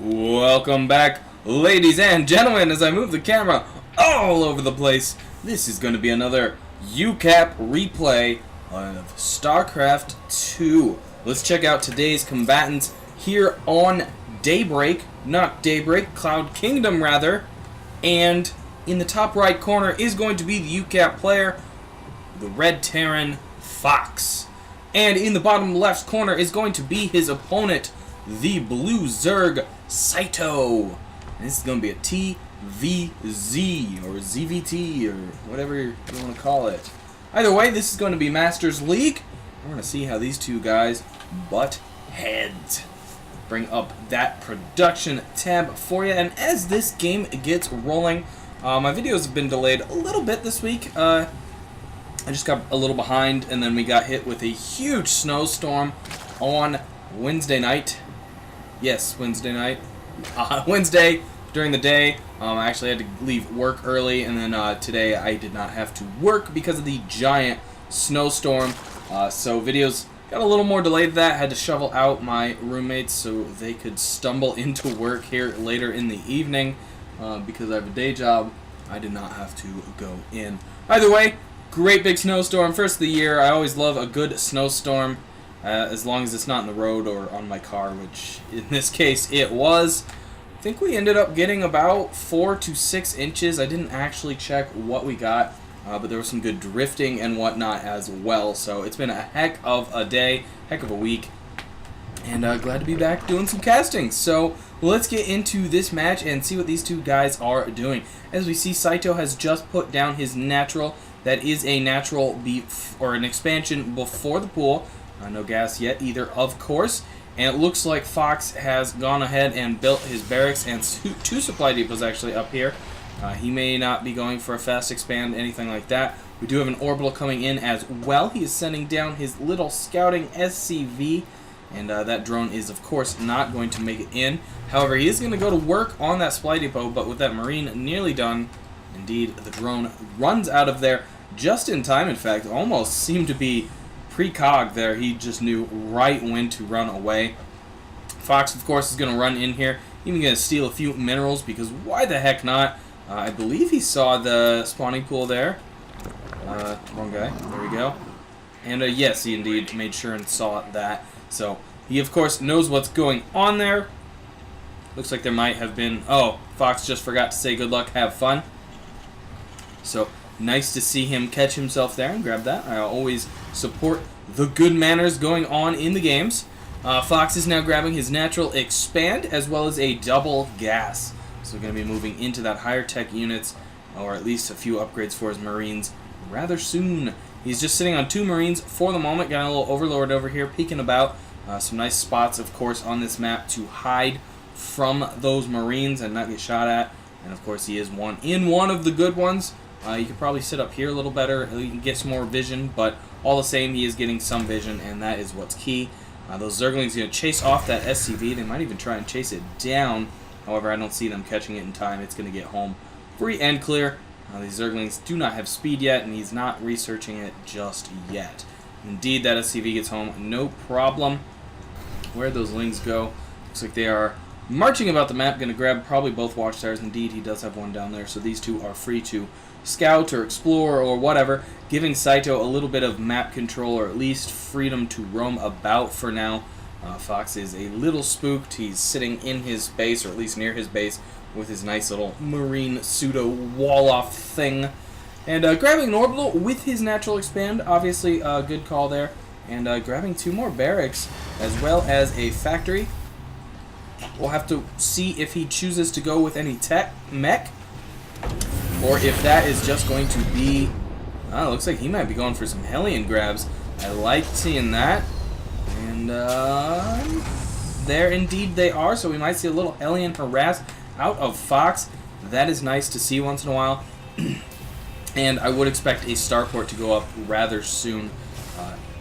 Welcome back, ladies and gentlemen, as I move the camera all over the place. This is going to be another UCAP replay of Starcraft 2. Let's check out today's combatants here on Cloud Kingdom rather. And in the top right corner is going to be the UCAP player, the Red Terran Fox. And in the bottom left corner is going to be his opponent, the Blue Zerg Cyto. And this is going to be a TVZ or ZVT or whatever you want to call it. Either way, this is going to be Masters League. We're going to see how these two guys butt heads. Bring up that production tab for you. And as this game gets rolling, my videos have been delayed a little bit this week. I just got a little behind, and then we got hit with a huge snowstorm on Wednesday night. Yes, Wednesday night. Wednesday during the day. I actually had to leave work early, and then today I did not have to work because of the giant snowstorm. So videos got a little more delayed than that. Had to shovel out my roommates so they could stumble into work here later in the evening. Because I have a day job, I did not have to go in. Either way, great big snowstorm. First of the year. I always love a good snowstorm. As long as it's not in the road or on my car, which in this case it was. I think we ended up getting about 4 to 6 inches. I didn't actually check what we got, but there was some good drifting and whatnot as well. So it's been a heck of a day, heck of a week, and glad to be back doing some casting. So let's get into this match and see what these two guys are doing. As we see, Cyto has just put down his natural. That is a natural or an expansion before the pool. No gas yet either, of course. And it looks like Fox has gone ahead and built his barracks and two supply depots actually up here. He may not be going for a fast expand, anything like that. We do have an orbital coming in as well. He is sending down his little scouting SCV. And that drone is, of course, not going to make it in. However, he is going to go to work on that supply depot, but with that Marine nearly done, indeed, the drone runs out of there just in time. In fact, almost seemed to be precog there. He just knew right when to run away. Fox, of course, is going to run in here. Even going to steal a few minerals, because why the heck not? I believe he saw the spawning pool there. Wrong guy. There we go. And yes, he indeed made sure and saw that. So he, of course, knows what's going on there. Looks like there might have been... Oh, Fox just forgot to say good luck, have fun. So nice to see him catch himself there and grab that. I always support the good manners going on in the games. Fox is now grabbing his natural expand as well as a double gas. So we're going to be moving into that higher tech units, or at least a few upgrades for his Marines rather soon. He's just sitting on 2 Marines for the moment. Got a little Overlord over here peeking about. Some nice spots, of course, on this map to hide from those Marines and not get shot at. And of course, he is one of the good ones. You could probably sit up here a little better. You can get some more vision, but all the same, he is getting some vision, and that is what's key. Those Zerglings are going to chase off that SCV. They might even try and chase it down. However, I don't see them catching it in time. It's going to get home free and clear. These Zerglings do not have speed yet, and he's not researching it just yet. Indeed, that SCV gets home, no problem. Where'd those Lings go? Looks like they are marching about the map. Going to grab probably both Watchtowers. Indeed, he does have one down there, so these two are free to scout or explore or whatever, giving Cyto a little bit of map control, or at least freedom to roam about for now. Fox is a little spooked. He's sitting in his base, or at least near his base, with his nice little Marine pseudo wall-off thing. And grabbing an orbital with his natural expand, obviously a good call there. And grabbing 2 more barracks, as well as a factory. We'll have to see if he chooses to go with any mech, or if that is just going to be... looks like he might be going for some Hellion grabs. I like seeing that. And there indeed they are, so we might see a little Hellion harass out of Fox. That is nice to see once in a while. And I would expect a starport to go up rather soon.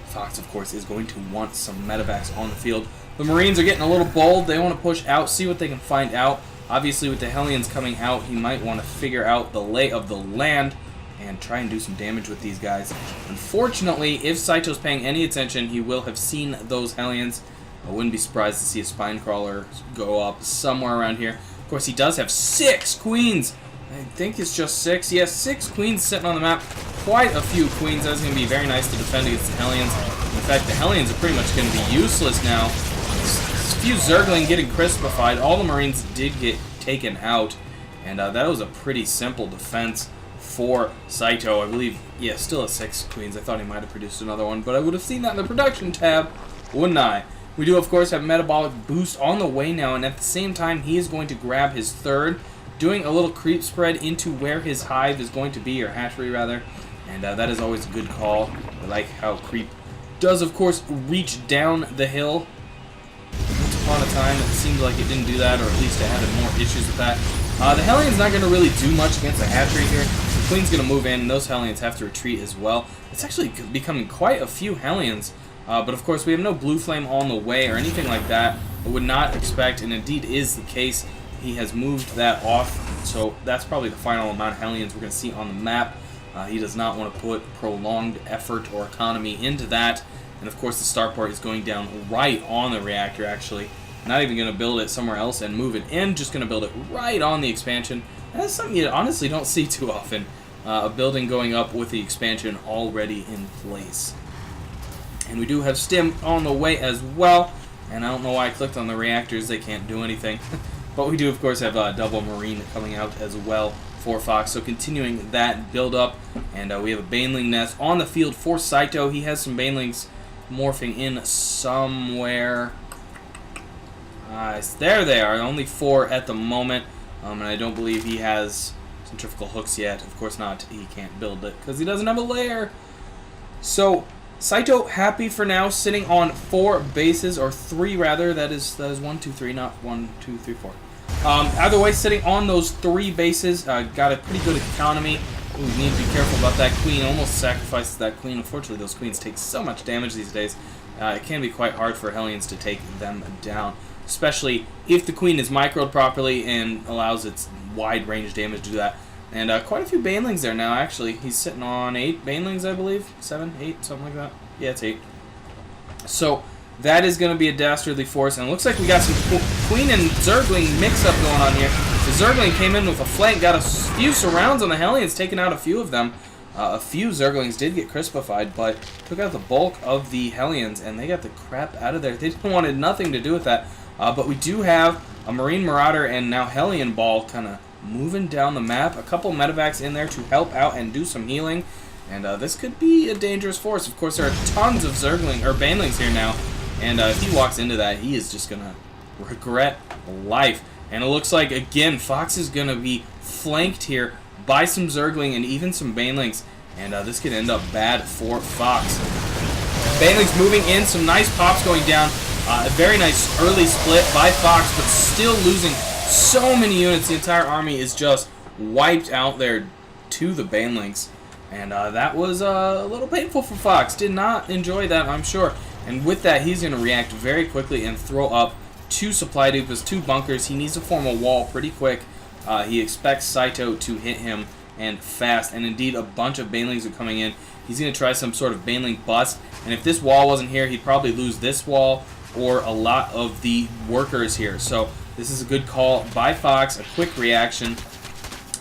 Fox, of course, is going to want some medevacs on the field. The Marines are getting a little bold. They want to push out, see what they can find out. Obviously, with the Hellions coming out, he might want to figure out the lay of the land and try and do some damage with these guys. Unfortunately, if Cyto's paying any attention, he will have seen those Hellions. I wouldn't be surprised to see a spine crawler go up somewhere around here. Of course, he does have 6 queens. I think it's just 6. Yes, 6 queens sitting on the map. Quite a few queens. That's going to be very nice to defend against the Hellions. In fact, the Hellions are pretty much going to be useless now. A few Zergling getting crispified. All the Marines did get taken out. And that was a pretty simple defense for Cyto. I believe, yeah, still at 6 queens. I thought he might have produced another one, but I would have seen that in the production tab, wouldn't I? We do, of course, have Metabolic Boost on the way now, and at the same time, he is going to grab his 3rd, doing a little creep spread into where his hive is going to be, or hatchery, rather. And that is always a good call. I like how creep does, of course, reach down the hill. Once upon a time, it seemed like it didn't do that, or at least it had more issues with that. The Hellions not going to really do much against the hatchery here. The Queen's going to move in, and those Hellions have to retreat as well. It's actually becoming quite a few Hellions. But of course, we have no Blue Flame on the way or anything like that. I would not expect, and indeed is the case, he has moved that off. So that's probably the final amount of Hellions we're going to see on the map. He does not want to put prolonged effort or economy into that. And of course, the starport is going down right on the reactor, actually. Not even going to build it somewhere else and move it in, just going to build it right on the expansion. And that's something you honestly don't see too often. A building going up with the expansion already in place. And we do have Stim on the way as well. And I don't know why I clicked on the reactors, they can't do anything. But we do, of course, have a double Marine coming out as well for Fox. So continuing that build up. And we have a Baneling nest on the field for Cyto. He has some Banelings morphing in somewhere. There they are, only 4 at the moment, and I don't believe he has centrifugal hooks yet. Of course not, he can't build it because he doesn't have a lair. So Cyto happy for now, sitting on 4 bases, or 3 rather. That is 1, 2, 3, not 1, 2, 3, 4. Either way, sitting on those 3 bases, got a pretty good economy. Ooh, we need to be careful about that queen. Almost sacrifices that queen. Unfortunately, those queens take so much damage these days. It can be quite hard for Hellions to take them down, especially if the queen is microed properly and allows its wide range damage to do that. And quite a few Banelings there now, actually. He's sitting on 8 Banelings, I believe. 7, 8, something like that. Yeah, it's 8. So that is going to be a dastardly force. And it looks like we got some Queen and Zergling mix-up going on here. The Zergling came in with a flank, got a few surrounds on the Hellions, taking out a few of them. A few Zerglings did get crispified, but took out the bulk of the Hellions, and they got the crap out of there. They wanted nothing to do with that. But we do have a Marine Marauder and now Hellion Ball kind of moving down the map. A couple medevacs in there to help out and do some healing. And this could be a dangerous force. Of course, there are tons of Zergling or Banelings here now. And if he walks into that, he is just going to regret life. And it looks like, again, Fox is going to be flanked here by some Zergling and even some Banelings. And this could end up bad for Fox. Banelings moving in, some nice pops going down. A very nice early split by Fox, but still losing so many units. The entire army is just wiped out there to the Banelings. And that was a little painful for Fox. Did not enjoy that, I'm sure. And with that, he's going to react very quickly and throw up 2 supply depots, 2 bunkers. He needs to form a wall pretty quick. He expects Cyto to hit him, and fast. And indeed, a bunch of Banelings are coming in. He's going to try some sort of Baneling bust. And if this wall wasn't here, he'd probably lose this wall or a lot of the workers here. So this is a good call by Fox. A quick reaction.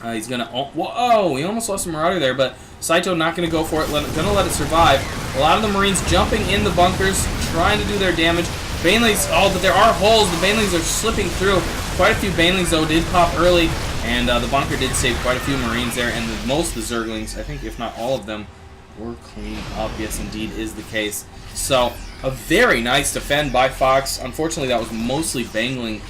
He's going to... Whoa! He almost lost a Marauder there, but Cyto not going to go for it. Going to let it survive. A lot of the Marines jumping in the bunkers, trying to do their damage. Banelings... Oh, but there are holes. The Banelings are slipping through. Quite a few Banelings, though, did pop early. And the bunker did save quite a few Marines there. And most of the Zerglings, I think, if not all of them, were cleaned up. Yes, indeed, is the case. So, a very nice defend by Fox. Unfortunately, that was mostly Banelings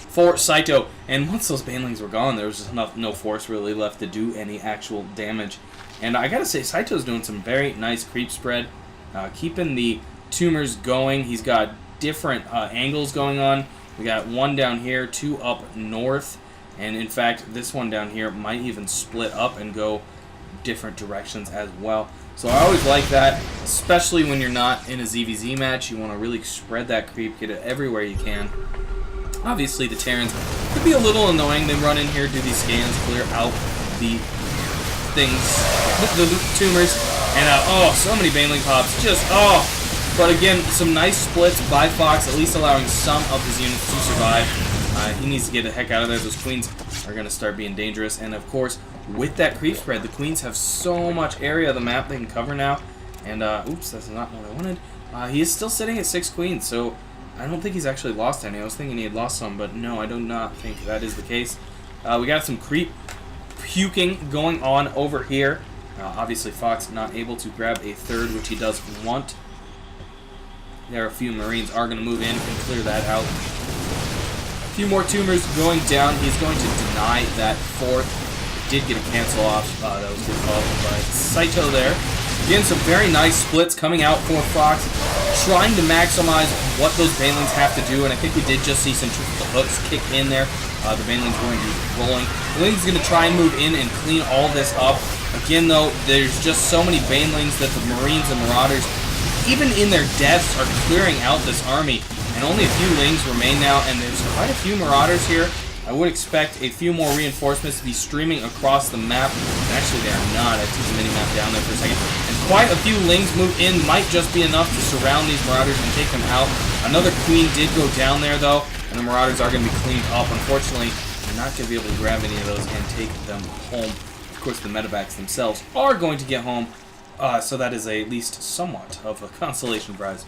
for Cyto. And once those Banelings were gone, there was just no force really left to do any actual damage. And I gotta say, Cyto's doing some very nice creep spread, keeping the tumors going. He's got different angles going on. We got 1 down here, 2 up north, and in fact, this one down here might even split up and go different directions as well. So I always like that, especially when you're not in a ZVZ match. You want to really spread that creep, get it everywhere you can. Obviously, the Terrans could be a little annoying. They run in here, do these scans, clear out the things, the tumors, and oh, so many Baneling pops. Just, oh, But again, some nice splits by Fox, at least allowing some of his units to survive. He needs to get the heck out of there. Those queens are going to start being dangerous. And of course, with that creep spread, the queens have so much area of the map they can cover now. And, oops, that's not what I wanted. He is still sitting at 6 queens, so I don't think he's actually lost any. I was thinking he had lost some, but no, I do not think that is the case. We got some creep puking going on over here. Obviously, Fox not able to grab a third, which he does want. There are a few Marines are going to move in and clear that out. A few more tumors going down. He's going to deny that fourth. Did get a cancel off. That was good call by Cyto there. Again, some very nice splits coming out for Fox, trying to maximize what those Banelings have to do, and I think we did just see some triple hooks kick in there. The Banelings going to be rolling. The Banelings going to try and move in and clean all this up. Again, though, there's just so many Banelings that the Marines and Marauders, even in their deaths, are clearing out this army, and only a few Lings remain now, and there's quite a few Marauders here. I would expect a few more reinforcements to be streaming across the map. And actually, they are not. I took the mini-map down there for a second. And quite a few Lings move in. Might just be enough to surround these Marauders and take them out. Another Queen did go down there, though. And the Marauders are going to be cleaned up. Unfortunately, you're not going to be able to grab any of those and take them home. Of course, the medevacs themselves are going to get home. So that is at least somewhat of a consolation prize.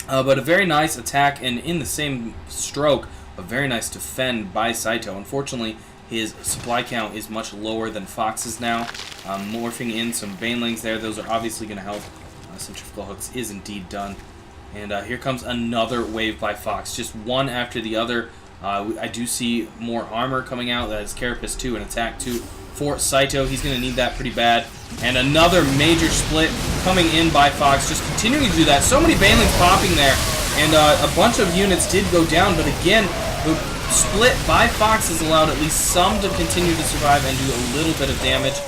But a very nice attack, and in the same stroke, a very nice defend by Cyto. Unfortunately, his supply count is much lower than Fox's now. Morphing in some Banelings there. Those are obviously going to help. Centrifugal hooks is indeed done. And here comes another wave by Fox. Just one after the other. I do see more armor coming out. That is Carapace 2 and Attack 2 for Cyto. He's going to need that pretty bad. And another major split coming in by Fox. Just continuing to do that. So many Banelings popping there. And a bunch of units did go down, but again, the split by Fox has allowed at least some to continue to survive and do a little bit of damage.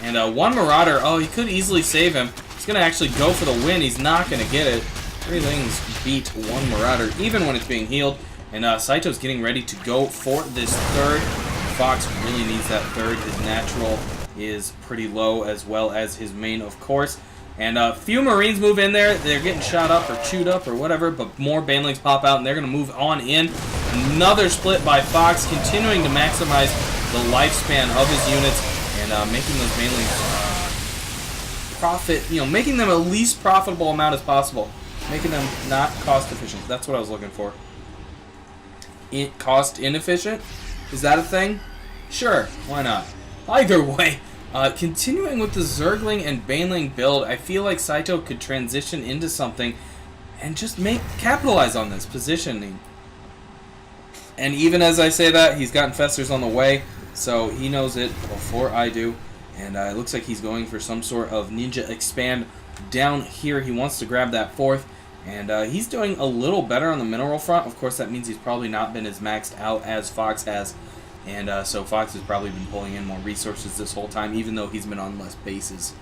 And one Marauder, oh, he could easily save him. He's going to actually go for the win. He's not going to get it. 3 Lings beat one Marauder, even when it's being healed. And Cyto's getting ready to go for this third. Fox really needs that third. His natural is pretty low, as well as his main, of course. And a few Marines move in there. They're getting shot up or chewed up or whatever, but more Banelings pop out, and they're going to move on in. Another split by Fox, continuing to maximize the lifespan of his units and making those Banelings profit, making them at least profitable amount as possible. Making them not cost efficient. That's what I was looking for. Cost inefficient? Is that a thing? Sure, why not? Either way. Continuing with the Zergling and Baneling build, I feel like Cyto could transition into something and just capitalize on this positioning. And even as I say that, he's got Infestors on the way, so he knows it before I do. And it looks like he's going for some sort of ninja expand down here. He wants to grab that fourth, and he's doing a little better on the mineral front. Of course, that means he's probably not been as maxed out as Fox has. And so Fox has probably been pulling in more resources this whole time, even though he's been on less bases.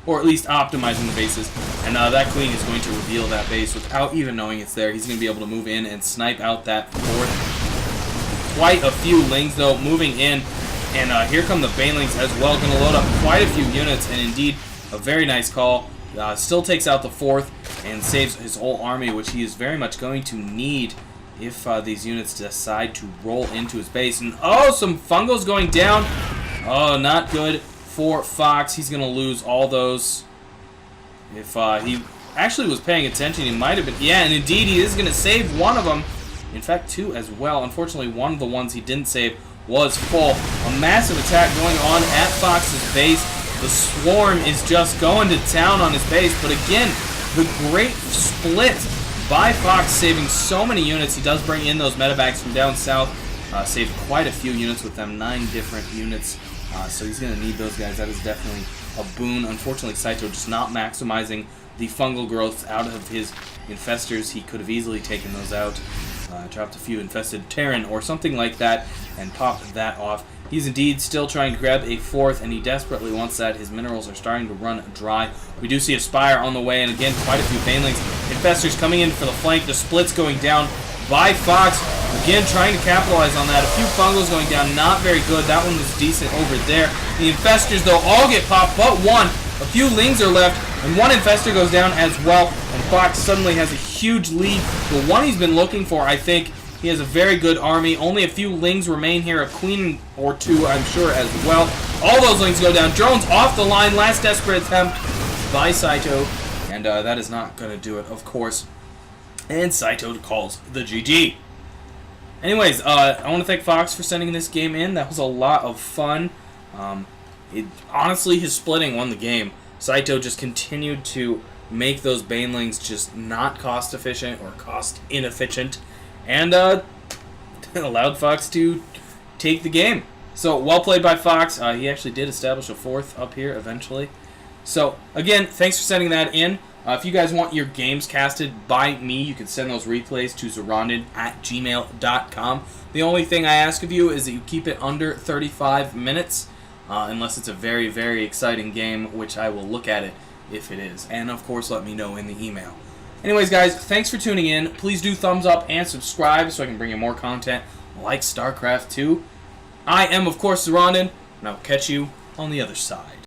Or at least optimizing the bases. And that Queen is going to reveal that base without even knowing it's there. He's going to be able to move in and snipe out that fourth. Quite a few Lings, though, moving in. And here come the Banelings as well. Going to load up quite a few units. And indeed, a very nice call. Still takes out the fourth and saves his whole army, which he is very much going to need if these units decide to roll into his base. And oh, some fungals going down. Oh, not good for Fox. He's going to lose all those. If he actually was paying attention, he might have been. Yeah, and indeed, he is going to save one of them. In fact, 2 as well. Unfortunately, one of the ones he didn't save was full. A massive attack going on at Fox's base. The Swarm is just going to town on his base. But again, the great split by Fox, saving so many units. He does bring in those medevacs from down south. Saved quite a few units with them, 9 different units. So he's going to need those guys. That is definitely a boon. Unfortunately, Cyto just not maximizing the fungal growth out of his Infestors. He could have easily taken those out. Dropped a few infested Terran or something like that and popped that off. He's indeed still trying to grab a fourth, and he desperately wants that. His minerals are starting to run dry. We do see a Spire on the way, and again, quite a few Banelings. Infestors coming in for the flank. The splits going down by Fox. Again, trying to capitalize on that. A few fungals going down. Not very good. That one was decent over there. The Infestors, though, all get popped but one. A few Lings are left. And one Infestor goes down as well, and Fox suddenly has a huge lead. The one he's been looking for, I think. He has a very good army. Only a few Lings remain here, a Queen or two, I'm sure, as well. All those Lings go down. Drones off the line. Last desperate attempt by Cyto. And that is not going to do it, of course. And Cyto calls the GG. Anyways, I want to thank Fox for sending this game in. That was a lot of fun. Honestly, his splitting won the game. Cyto just continued to make those Banelings just not cost efficient or cost inefficient. And allowed Fox to take the game. So, well played by Fox. He actually did establish a fourth up here eventually. So, again, thanks for sending that in. If you guys want your games casted by me, you can send those replays to Zoronden@gmail.com. The only thing I ask of you is that you keep it under 35 minutes, unless it's a very, very exciting game, which I will look at it if it is. And, of course, let me know in the email. Anyways, guys, thanks for tuning in. Please do thumbs up and subscribe so I can bring you more content like StarCraft 2. I am, of course, Zoronden, and I will catch you on the other side.